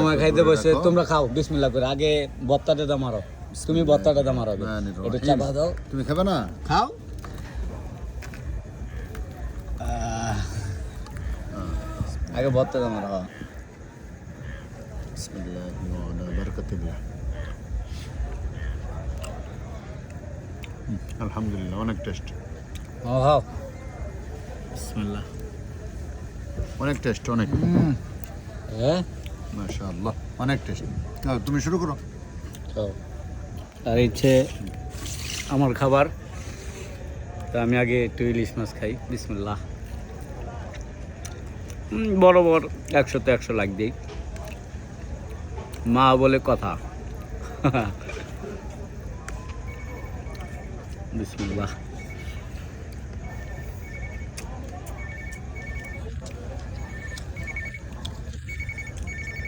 সময় খাইতে বসে তোমরা খাও বিসমিল্লাহ করে আগে ভর্তাটা দাও মারো তুমি ভর্তাটা দাও মারো একটু চাপা দাও তুমি খাবে না খাও আগে ভর্তাটা মারো বিসমিল্লাহ ওয়া বারাকাতুল্লাহ আলহামদুলিল্লাহ অনেক টেস্ট খাও বিসমিল্লাহ অনেক টেস্ট অনেক হ্যাঁ মাশাআল্লাহ অনেক টেস্ট তুমি শুরু করো খাও আর ইচ্ছে আমার খাবার তা আমি আগে একটু ইলিশ মাছ খাই বিসমিল্লাহ বরাবর 100-তে 100 লাখ দিই মা বলে কথা বিসমিল্লাহ